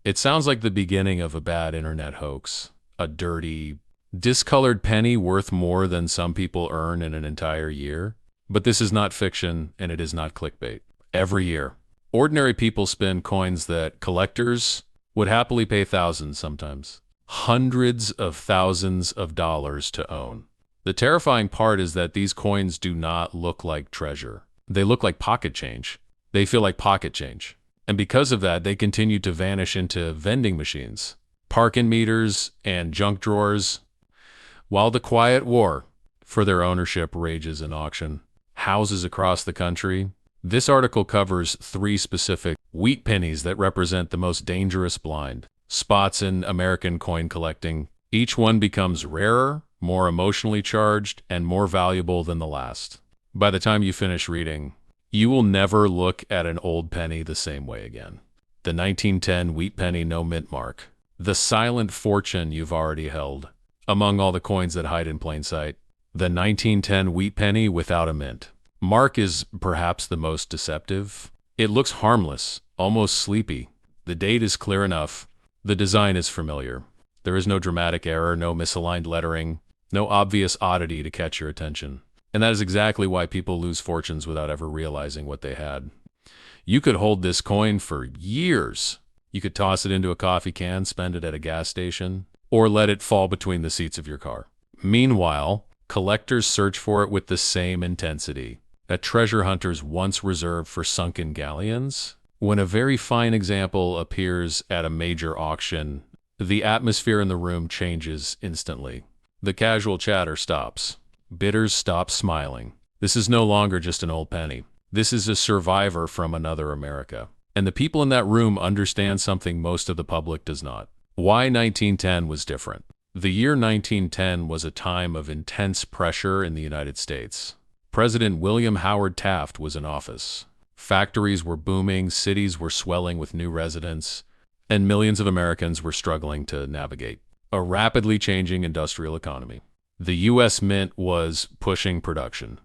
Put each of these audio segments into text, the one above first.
It sounds like the beginning of a bad internet hoax. A dirty, discolored penny worth more than some people earn in an entire year. But this is not fiction, and it is not clickbait. Every year, ordinary people spin coins that collectors would happily pay thousands, sometimes hundreds of thousands of dollars to own. The terrifying part is that these coins do not look like treasure. They look like pocket change. They feel like pocket change. And because of that, they continue to vanish into vending machines, parking meters, and junk drawers, while the quiet war for their ownership rages in auction. Houses across the country. This article covers 3 specific wheat pennies that represent the most dangerous blind spots in American coin collecting. Each one becomes rarer, more emotionally charged, and more valuable than the last. By the time you finish reading, you will never look at an old penny the same way again. The 1910 wheat penny no mint mark. The silent fortune you've already held. Among all the coins that hide in plain sight, the 1910 wheat penny without a mint mark is perhaps the most deceptive. It looks harmless, almost sleepy. The date is clear enough. The design is familiar. There is no dramatic error, no misaligned lettering, no obvious oddity to catch your attention. And that is exactly why people lose fortunes without ever realizing what they had. You could hold this coin for years. You could toss it into a coffee can, spend it at a gas station, or let it fall between the seats of your car. Meanwhile, collectors search for it with the same intensity that treasure hunters once reserved for sunken galleons. When a very fine example appears at a major auction, the atmosphere in the room changes instantly. The casual chatter stops. Bidders stop smiling. This is no longer just an old penny. This is a survivor from another America. And the people in that room understand something most of the public does not. Why 1910 was different. The year 1910 was a time of intense pressure in the United States. President William Howard Taft was in office. Factories were booming, cities were swelling with new residents, and millions of Americans were struggling to navigate a rapidly changing industrial economy. The U.S. Mint was pushing production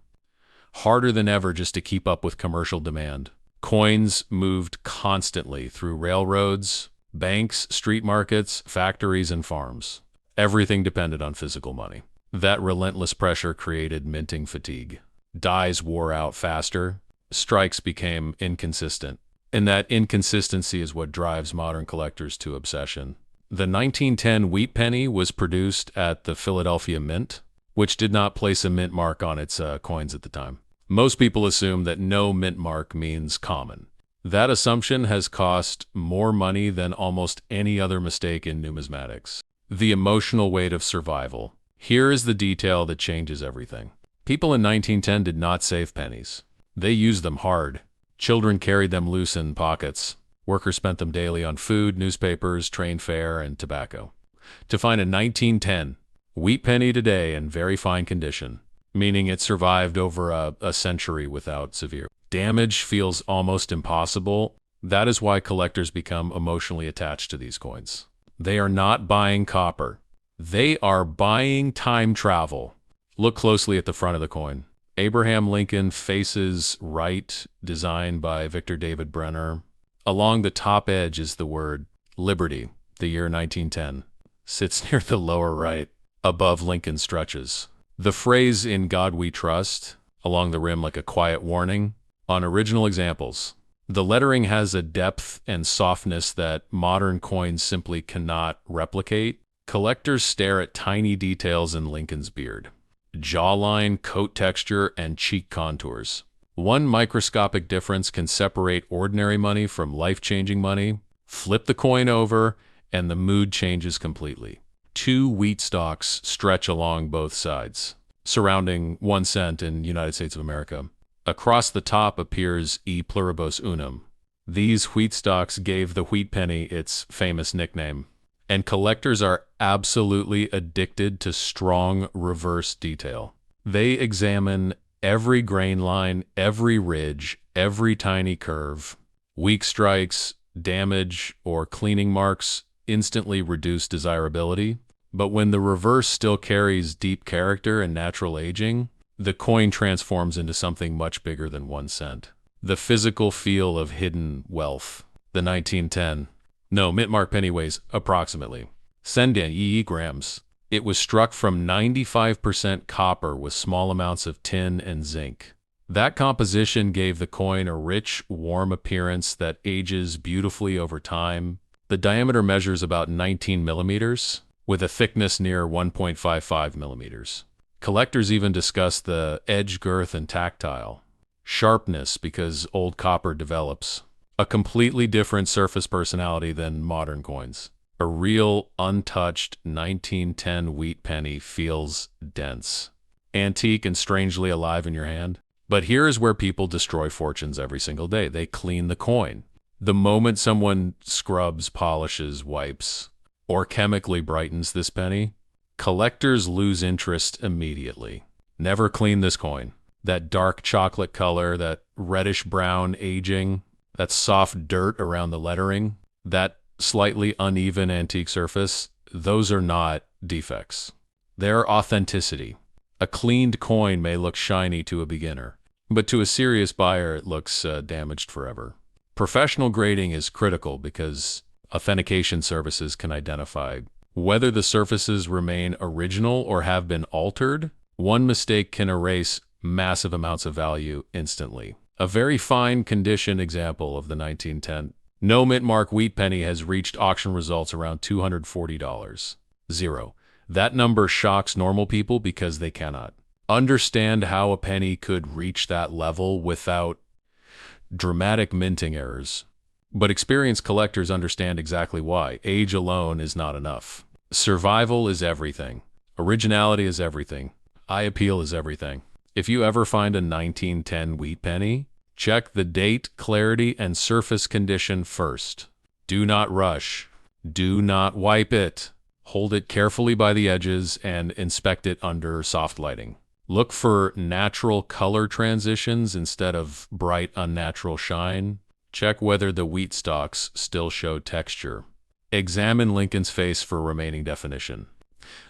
harder than ever just to keep up with commercial demand. Coins moved constantly through railroads, banks, street markets, factories, and farms. Everything depended on physical money. That relentless pressure created minting fatigue. Dies wore out faster. Strikes became inconsistent. And that inconsistency is what drives modern collectors to obsession. The 1910 wheat penny was produced at the Philadelphia Mint, which did not place a mint mark on its coins at the time. Most people assume that no mint mark means common. That assumption has cost more money than almost any other mistake in numismatics. The emotional weight of survival. Here is the detail that changes everything. People in 1910 did not save pennies. They used them hard. Children carried them loose in pockets. Workers spent them daily on food, newspapers, train fare, and tobacco. To find a 1910 wheat penny today in very fine condition, meaning it survived over a century without severe damage, feels almost impossible. That is why collectors become emotionally attached to these coins. They are not buying copper. They are buying time travel. Look closely at the front of the coin. Abraham Lincoln faces right, designed by Victor David Brenner. Along the top edge is the word Liberty, the year 1910. Sits near the lower right, above Lincoln stretches. The phrase "In God We Trust" along the rim like a quiet warning. On original examples, the lettering has a depth and softness that modern coins simply cannot replicate. Collectors stare at tiny details in Lincoln's beard. Jawline, coat texture, and cheek contours. One microscopic difference can separate ordinary money from life-changing money. Flip the coin over, and the mood changes completely. 2 wheat stalks stretch along both sides, surrounding 1 cent in United States of America. Across the top appears E pluribus unum. These wheat stalks gave the wheat penny its famous nickname. And collectors are absolutely addicted to strong reverse detail. They examine every grain line, every ridge, every tiny curve. Weak strikes, damage, or cleaning marks instantly reduce desirability. But when the reverse still carries deep character and natural aging, the coin transforms into something much bigger than 1 cent. The physical feel of hidden wealth. The 1910 No, mint mark penny weighs approximately 10 grams. It was struck from 95% copper with small amounts of tin and zinc. That composition gave the coin a rich, warm appearance that ages beautifully over time. The diameter measures about 19 millimeters, with a thickness near 1.55 millimeters. Collectors even discuss the edge girth and tactile sharpness because old copper develops a completely different surface personality than modern coins. A real, untouched 1910 wheat penny feels dense, antique, and strangely alive in your hand. But here is where people destroy fortunes every single day. They clean the coin. The moment someone scrubs, polishes, wipes, or chemically brightens this penny, collectors lose interest immediately. Never clean this coin. That dark chocolate color, that reddish-brown aging, that soft dirt around the lettering, that slightly uneven antique surface, those are not defects. They're authenticity. A cleaned coin may look shiny to a beginner, but to a serious buyer it looks damaged forever. Professional grading is critical because authentication services can identify whether the surfaces remain original or have been altered. One mistake can erase massive amounts of value instantly. A very fine condition example of the 1910 no mint mark wheat penny has reached auction results around $240. Zero. That number shocks normal people because they cannot understand how a penny could reach that level without dramatic minting errors. But experienced collectors understand exactly why. Age alone is not enough. Survival is everything. Originality is everything. Eye appeal is everything. If you ever find a 1910 wheat penny, check the date, clarity, and surface condition first. Do not rush. Do not wipe it. Hold it carefully by the edges and inspect it under soft lighting. Look for natural color transitions instead of bright, unnatural shine. Check whether the wheat stalks still show texture. Examine Lincoln's face for remaining definition.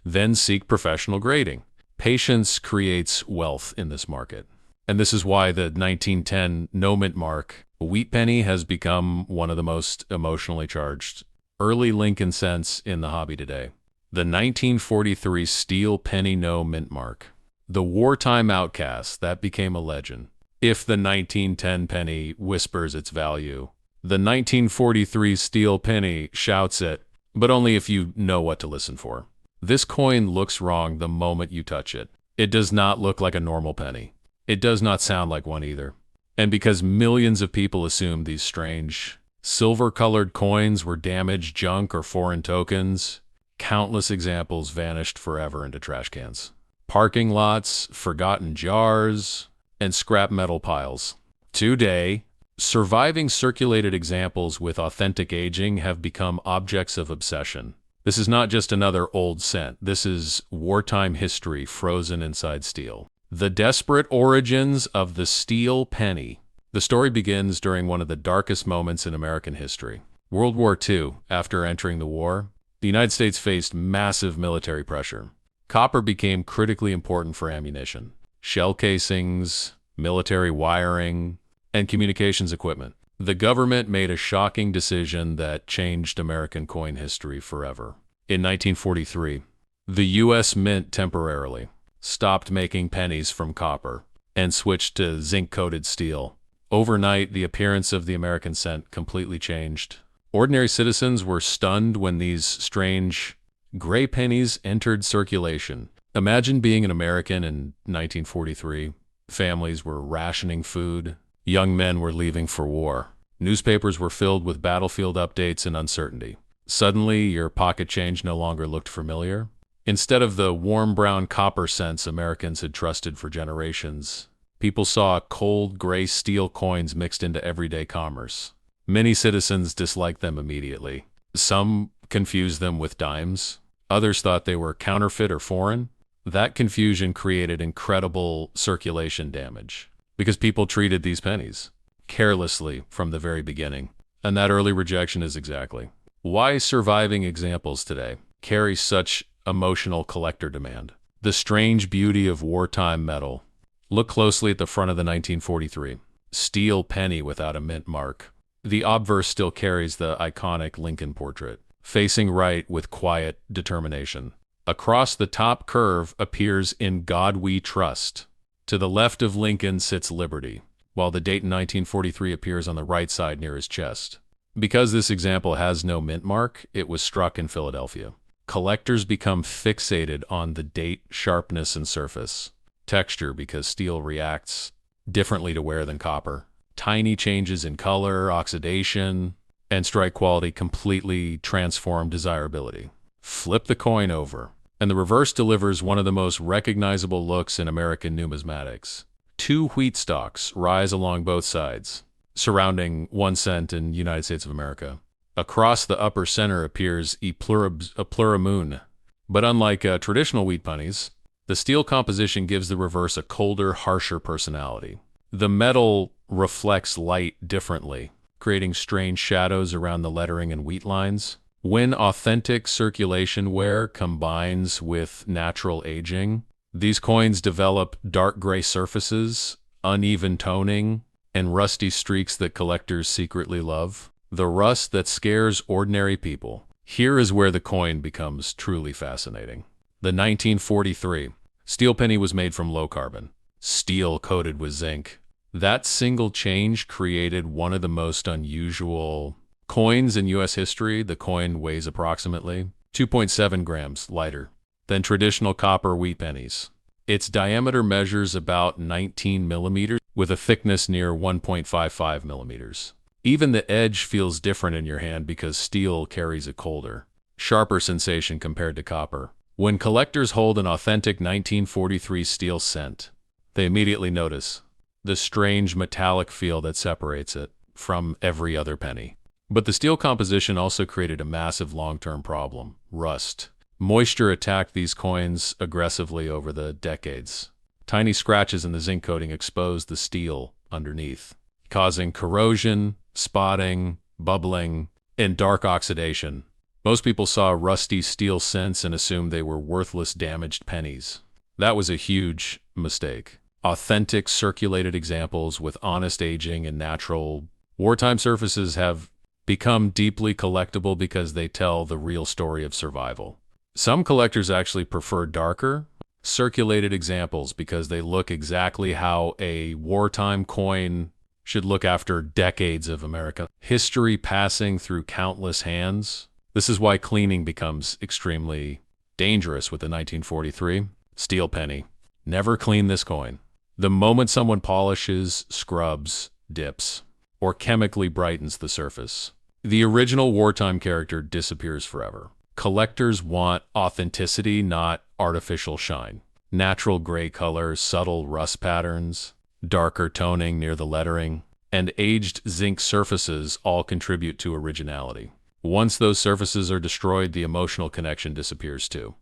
Then seek professional grading. Patience creates wealth in this market. And this is why the 1910 no mint mark wheat penny has become one of the most emotionally charged early Lincoln cents in the hobby today. The 1943 steel penny no mint mark. The wartime Outcast, that became a legend. If the 1910 penny whispers its value, the 1943 steel penny shouts it, but only if you know what to listen for. This coin looks wrong the moment you touch it. It does not look like a normal penny. It does not sound like one either. And because millions of people assumed these strange, silver-colored coins were damaged junk or foreign tokens, countless examples vanished forever into trash cans, parking lots, forgotten jars, and scrap metal piles. Today, surviving circulated examples with authentic aging have become objects of obsession. This is not just another old cent. This is wartime history frozen inside steel. The desperate origins of the steel penny. The story begins during one of the darkest moments in American history. World War II, after entering the war, the United States faced massive military pressure. Copper became critically important for ammunition, shell casings, military wiring, and communications equipment. The government made a shocking decision that changed American coin history forever. In 1943, the U.S. Mint temporarily stopped making pennies from copper and switched to zinc-coated steel. Overnight, the appearance of the American cent completely changed. Ordinary citizens were stunned when these strange gray pennies entered circulation. Imagine being an American in 1943. Families were rationing food. Young men were leaving for war. Newspapers were filled with battlefield updates and uncertainty. Suddenly, your pocket change no longer looked familiar. Instead of the warm brown copper cents Americans had trusted for generations, people saw cold gray steel coins mixed into everyday commerce. Many citizens disliked them immediately. Some confused them with dimes. Others thought they were counterfeit or foreign. That confusion created incredible circulation damage because people treated these pennies carelessly from the very beginning. And that early rejection is exactly why surviving examples today carry such emotional collector demand. The strange beauty of wartime metal. Look closely at the front of the 1943 steel penny without a mint mark. The obverse still carries the iconic Lincoln portrait, facing right with quiet determination. Across the top curve appears "In God We Trust." To the left of Lincoln sits Liberty, while the date in 1943 appears on the right side near his chest. Because this example has no mint mark, it was struck in Philadelphia. Collectors become fixated on the date, sharpness, and surface. Texture, because steel reacts differently to wear than copper. Tiny changes in color, oxidation, and strike quality completely transform desirability. Flip the coin over, and the reverse delivers one of the most recognizable looks in American numismatics. Two wheat stalks rise along both sides, surrounding 1 cent in United States of America. Across the upper center appears a plurimoon. But unlike traditional wheat pennies, the steel composition gives the reverse a colder, harsher personality. The metal reflects light differently, creating strange shadows around the lettering and wheat lines. When authentic circulation wear combines with natural aging, these coins develop dark gray surfaces, uneven toning, and rusty streaks that collectors secretly love. The rust that scares ordinary people. Here is where the coin becomes truly fascinating. The 1943 steel penny was made from low carbon, steel coated with zinc. That single change created one of the most unusual coins in U.S. history. The coin weighs approximately 2.7 grams lighter than traditional copper wheat pennies. Its diameter measures about 19 millimeters with a thickness near 1.55 millimeters. Even the edge feels different in your hand because steel carries a colder, sharper sensation compared to copper. When collectors hold an authentic 1943 steel cent, they immediately notice the strange metallic feel that separates it from every other penny. But the steel composition also created a massive long-term problem: rust. Moisture attacked these coins aggressively over the decades. Tiny scratches in the zinc coating exposed the steel underneath, causing corrosion, spotting, bubbling, and dark oxidation. Most people saw rusty steel cents and assumed they were worthless, damaged pennies. That was a huge mistake. Authentic, circulated examples with honest aging and natural wartime surfaces have become deeply collectible because they tell the real story of survival. Some collectors actually prefer darker, circulated examples because they look exactly how a wartime coin should look after decades of American history passing through countless hands. This is why cleaning becomes extremely dangerous with the 1943 steel penny. Never clean this coin. The moment someone polishes, scrubs, dips, or chemically brightens the surface, the original wartime character disappears forever. Collectors want authenticity, not artificial shine. Natural gray colors, subtle rust patterns, darker toning near the lettering, and aged zinc surfaces all contribute to originality. Once those surfaces are destroyed, the emotional connection disappears too.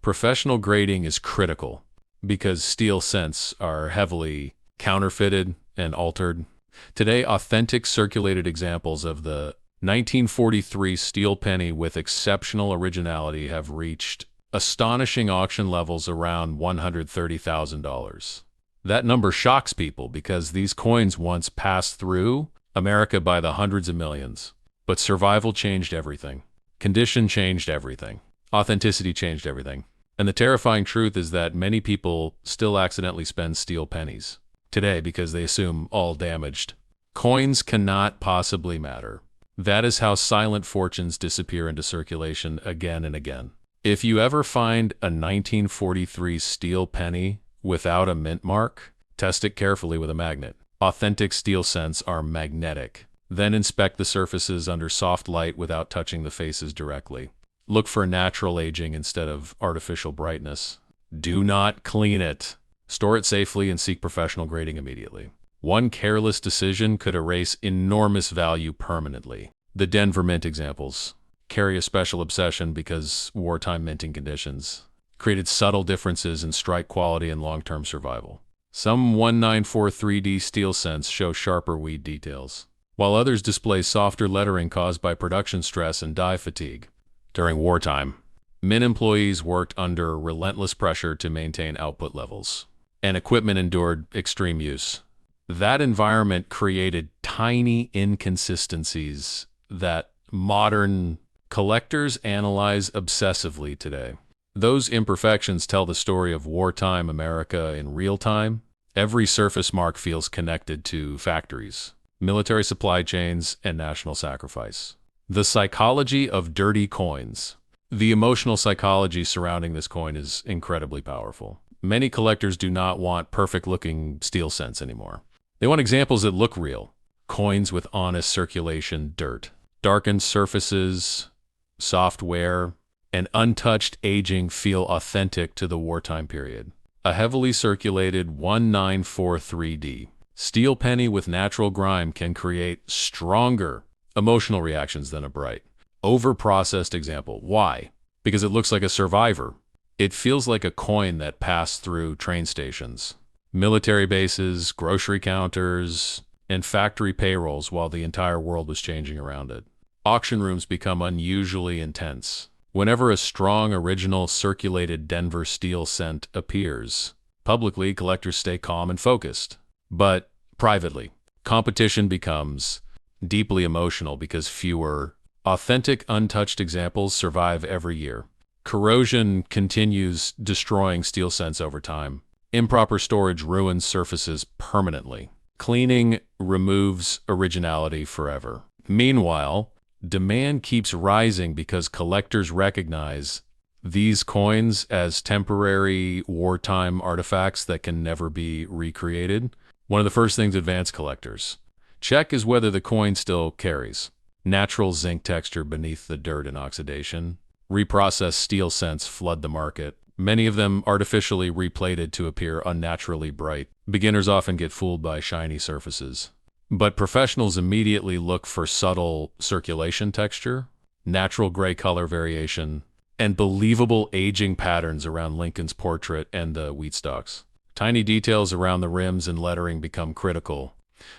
Professional grading is critical because steel cents are heavily counterfeited and altered. Today, authentic circulated examples of the 1943 steel penny with exceptional originality have reached astonishing auction levels around $130,000. That number shocks people because these coins once passed through America by the hundreds of millions. But survival changed everything. Condition changed everything. Authenticity changed everything. And the terrifying truth is that many people still accidentally spend steel pennies today because they assume all damaged coins cannot possibly matter. That is how silent fortunes disappear into circulation again and again. If you ever find a 1943 steel penny without a mint mark, test it carefully with a magnet. Authentic steel cents are magnetic. Then inspect the surfaces under soft light without touching the faces directly. Look for natural aging instead of artificial brightness. Do not clean it. Store it safely and seek professional grading immediately. One careless decision could erase enormous value permanently. The Denver Mint examples carry a special obsession because wartime minting conditions created subtle differences in strike quality and long-term survival. Some 1943D steel cents show sharper weed details, while others display softer lettering caused by production stress and dye fatigue. During wartime, mint employees worked under relentless pressure to maintain output levels, and equipment endured extreme use. That environment created tiny inconsistencies that modern collectors analyze obsessively today. Those imperfections tell the story of wartime America in real time. Every surface mark feels connected to factories, military supply chains, and national sacrifice. The psychology of dirty coins. The emotional psychology surrounding this coin is incredibly powerful. Many collectors do not want perfect-looking steel cents anymore. They want examples that look real. Coins with honest circulation dirt. Darkened surfaces, soft wear, and untouched aging feel authentic to the wartime period. A heavily circulated 1943D steel penny with natural grime can create stronger emotional reactions than a bright, over-processed example. Why? Because it looks like a survivor. It feels like a coin that passed through train stations, military bases, grocery counters, and factory payrolls while the entire world was changing around it. Auction rooms become unusually intense. Whenever a strong, original, circulated Denver steel cent appears, publicly, collectors stay calm and focused. But privately, competition becomes deeply emotional because fewer, authentic, untouched examples survive every year. Corrosion continues destroying steel cents over time. Improper storage ruins surfaces permanently. Cleaning removes originality forever. Meanwhile, demand keeps rising because collectors recognize these coins as temporary wartime artifacts that can never be recreated. One of the first things advanced collectors check is whether the coin still carries natural zinc texture beneath the dirt and oxidation. Reprocessed steel cents flood the market, many of them artificially replated to appear unnaturally bright. Beginners often get fooled by shiny surfaces. But professionals immediately look for subtle circulation texture, natural gray color variation, and believable aging patterns around Lincoln's portrait and the wheat stalks. Tiny details around the rims and lettering become critical.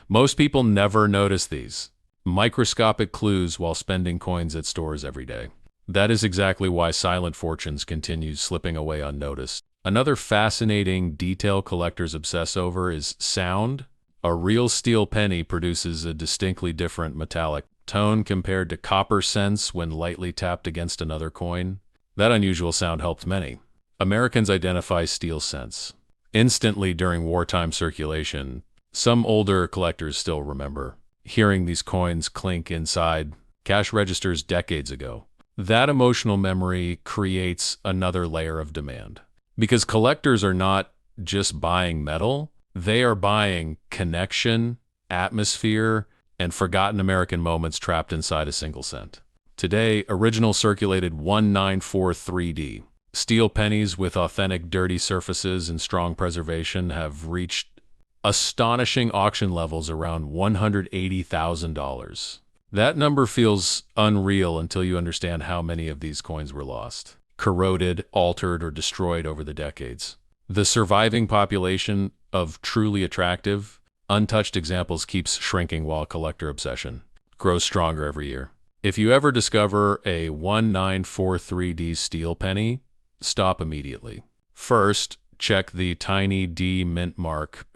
Most people never notice these microscopic clues while spending coins at stores every day. That is exactly why silent fortunes continue slipping away unnoticed. Another fascinating detail collectors obsess over is sound. A real steel penny produces a distinctly different metallic tone compared to copper cents when lightly tapped against another coin. That unusual sound helped many. Americans identify steel cents instantly during wartime circulation. Some older collectors still remember hearing these coins clink inside cash registers decades ago. That emotional memory creates another layer of demand. Because collectors are not just buying metal, they are buying connection, atmosphere, and forgotten American moments trapped inside a single cent. Today, original circulated 1943D steel pennies with authentic dirty surfaces and strong preservation have reached astonishing auction levels around $180,000. That number feels unreal until you understand how many of these coins were lost, corroded, altered, or destroyed over the decades. The surviving population of truly attractive, untouched examples keeps shrinking while collector obsession grows stronger every year. If you ever discover a 1943D steel penny, stop immediately. First, check the tiny D mint mark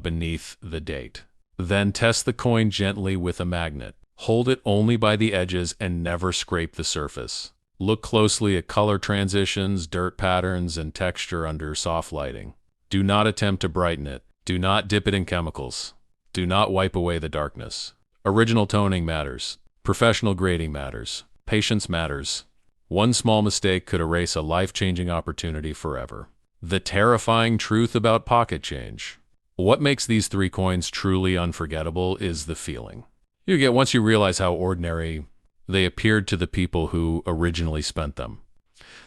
beneath the date. Then test the coin gently with a magnet. Hold it only by the edges and never scrape the surface. Look closely at color transitions, dirt patterns, and texture under soft lighting. Do not attempt to brighten it. Do not dip it in chemicals. Do not wipe away the darkness. Original toning matters. Professional grading matters. Patience matters. One small mistake could erase a life-changing opportunity forever. The terrifying truth about pocket change. What makes these three coins truly unforgettable is the feeling you get once you realize how ordinary they appeared to the people who originally spent them.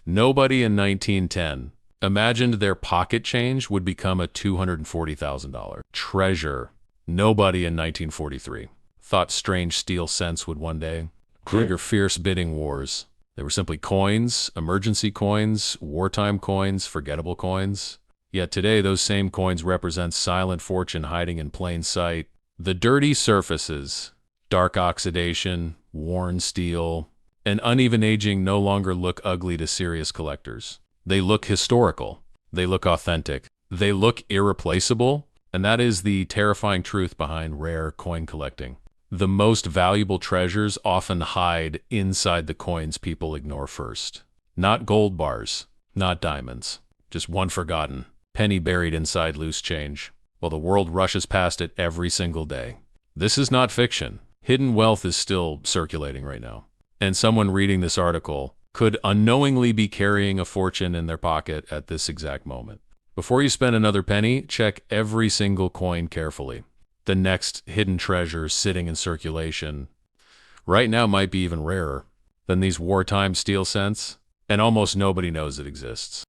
Nobody in 1910 imagined their pocket change would become a $240,000 treasure. Nobody in 1943 thought strange steel cents would one day trigger fierce bidding wars. They were simply coins, emergency coins, wartime coins, forgettable coins. Yet today, those same coins represent silent fortune hiding in plain sight. The dirty surfaces, dark oxidation, worn steel, and uneven aging no longer look ugly to serious collectors. They look historical. They look authentic. They look irreplaceable. And that is the terrifying truth behind rare coin collecting. The most valuable treasures often hide inside the coins people ignore first. Not gold bars, not diamonds, just one forgotten penny buried inside loose change, while the world rushes past it every single day. This is not fiction. Hidden wealth is still circulating right now. And someone reading this article could unknowingly be carrying a fortune in their pocket at this exact moment. Before you spend another penny, check every single coin carefully. The next hidden treasure sitting in circulation right now might be even rarer than these wartime steel cents, and almost nobody knows it exists.